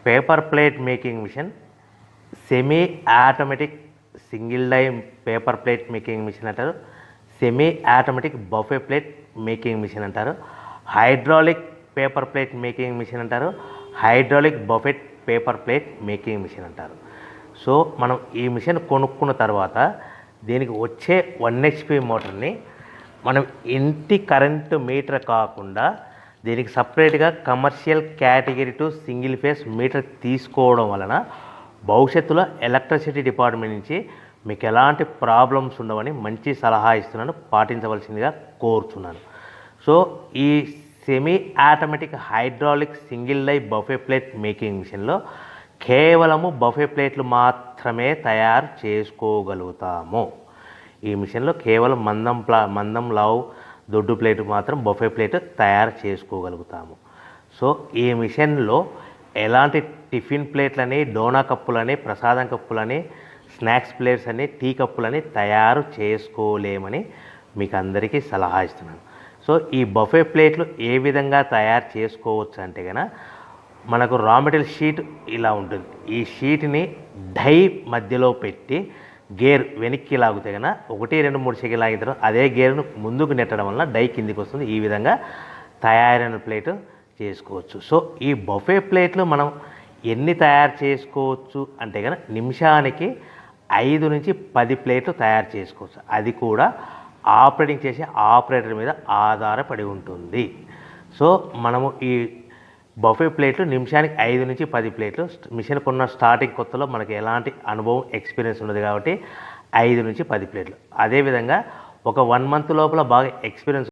Paper plate making machine, semi automatic single die paper plate making machine అంటారు, semi automatic buffet plate making machine అంటారు, hydraulic paper plate making machine అంటారు, hydraulic buffet paper plate making machine అంటారు. So మనం ఈ machine కొనుక్కున్న తర్వాత దీనికి వచ్చే 1 HP మోటార్ని మనం ఇంటి కరెంటు మీటర్ కాకుండా దీనికి సపరేట్గా commercial category to single phase metre తీసుకోవడం వలన భవిష్యత్తులో ఎలక్ట్రిసిటీ డిపార్ట్మెంట్ నుంచి మీకు ఎలాంటి ప్రాబ్లమ్స్ ఉండవని మంచి సలహా ఇస్తున్నాను, పాటించవలసిందిగా కోరుతున్నాను. సో ఈ semi automatic hydraulic single die buffet plate making మిషన్లో కేవలము బఫే ప్లేట్లు మాత్రమే తయారు చేసుకోగలుగుతాము. ఈ మిషన్లో కేవలం మందం లావు దొడ్డు ప్లేట్ మాత్రం బఫే ప్లేట్ తయారు చేసుకోగలుగుతాము. సో ఈ మిషన్లో ఎలాంటి టిఫిన్ ప్లేట్లని, డోనా కప్పులని, ప్రసాదం కప్పులని, స్నాక్స్ ప్లేట్స్ అని, టీ కప్పులని తయారు చేసుకోలేమని మీకు అందరికీ సలహా ఇస్తున్నాను. సో ఈ బఫే ప్లేట్లు ఏ విధంగా తయారు చేసుకోవచ్చు అంటే కనుక మనకు రా మెటీరియల్ షీట్ ఇలా ఉంటుంది. ఈ షీట్ని డై మధ్యలో పెట్టి గేర్ వెనక్కి లాగితే కనుక 1, 2, 3 సెకండ్లు లాగిన తర్వాత అదే గేర్ను ముందుకు నెట్టడం వలన డై కిందికి వస్తుంది. ఈ విధంగా తయారైన ప్లేట్ చేసుకోవచ్చు. సో ఈ బఫే ప్లేట్లు మనం ఎన్ని తయారు చేసుకోవచ్చు అంటే కనుక నిమిషానికి 5 నుంచి 10 ప్లేట్లు తయారు చేసుకోవచ్చు. అది కూడా ఆపరేటింగ్ చేసే ఆపరేటర్ మీద ఆధారపడి ఉంటుంది. సో మనము ఈ బఫే ప్లేట్లు నిమిషానికి 5 నుంచి 10 ప్లేట్లు, మిషన్ కొన్న స్టార్టింగ్ కొత్తలో మనకి ఎలాంటి అనుభవం ఎక్స్పీరియన్స్ ఉండదు కాబట్టి 5 నుంచి 10 ప్లేట్లు. అదేవిధంగా ఒక 1 మంత్ లోపల బాగా ఎక్స్పీరియన్స్